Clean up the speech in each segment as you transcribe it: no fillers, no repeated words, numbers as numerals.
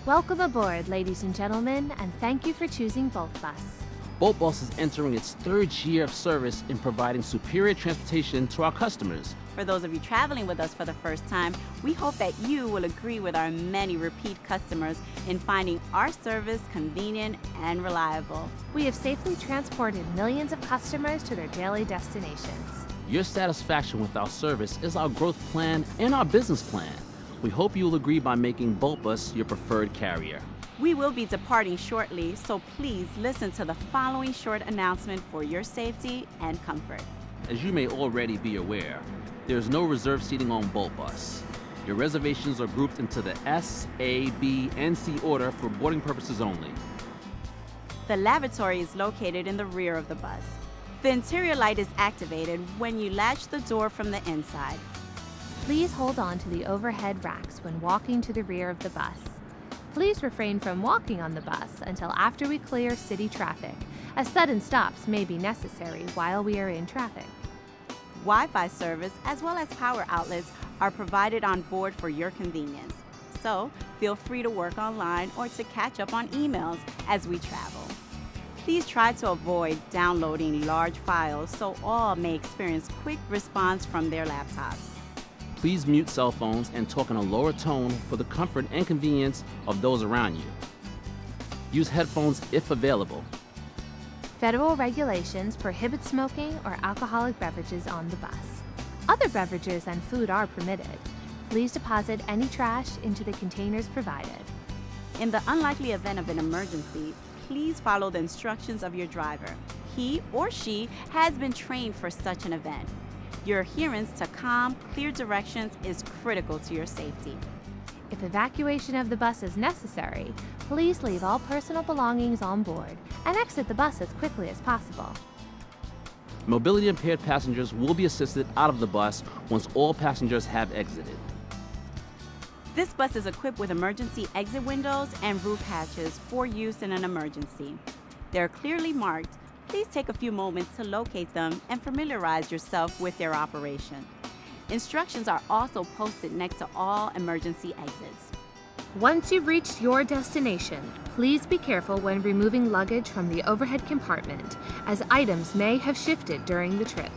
Welcome aboard, ladies and gentlemen, and thank you for choosing Bolt Bus. Bolt Bus is entering its third year of service in providing superior transportation to our customers. For those of you traveling with us for the first time, we hope that you will agree with our many repeat customers in finding our service convenient and reliable. We have safely transported millions of customers to their daily destinations. Your satisfaction with our service is our growth plan and our business plan. We hope you will agree by making Bolt Bus your preferred carrier. We will be departing shortly, so please listen to the following short announcement for your safety and comfort. As you may already be aware, there is no reserved seating on Bolt Bus. Your reservations are grouped into the S, A, B, and C order for boarding purposes only. The lavatory is located in the rear of the bus. The interior light is activated when you latch the door from the inside. Please hold on to the overhead racks when walking to the rear of the bus. Please refrain from walking on the bus until after we clear city traffic, as sudden stops may be necessary while we are in traffic. Wi-Fi service as well as power outlets are provided on board for your convenience. So feel free to work online or to catch up on emails as we travel. Please try to avoid downloading large files so all may experience quick response from their laptops. Please mute cell phones and talk in a lower tone for the comfort and convenience of those around you. Use headphones if available. Federal regulations prohibit smoking or alcoholic beverages on the bus. Other beverages and food are permitted. Please deposit any trash into the containers provided. In the unlikely event of an emergency, please follow the instructions of your driver. He or she has been trained for such an event. Your adherence to calm, clear directions is critical to your safety. If evacuation of the bus is necessary, please leave all personal belongings on board and exit the bus as quickly as possible. Mobility impaired passengers will be assisted out of the bus once all passengers have exited. This bus is equipped with emergency exit windows and roof hatches for use in an emergency. They're clearly marked. Please take a few moments to locate them and familiarize yourself with their operation. Instructions are also posted next to all emergency exits. Once you've reached your destination, please be careful when removing luggage from the overhead compartment, as items may have shifted during the trip.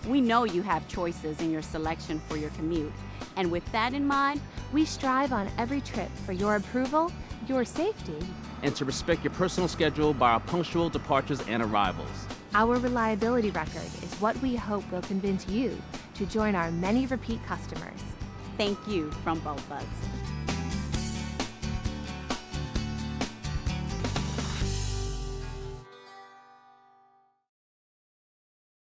We know you have choices in your selection for your commute, and with that in mind, we strive on every trip for your approval, your safety, and to respect your personal schedule by our punctual departures and arrivals. Our reliability record is what we hope will convince you to join our many repeat customers. Thank you from Bolt Bus.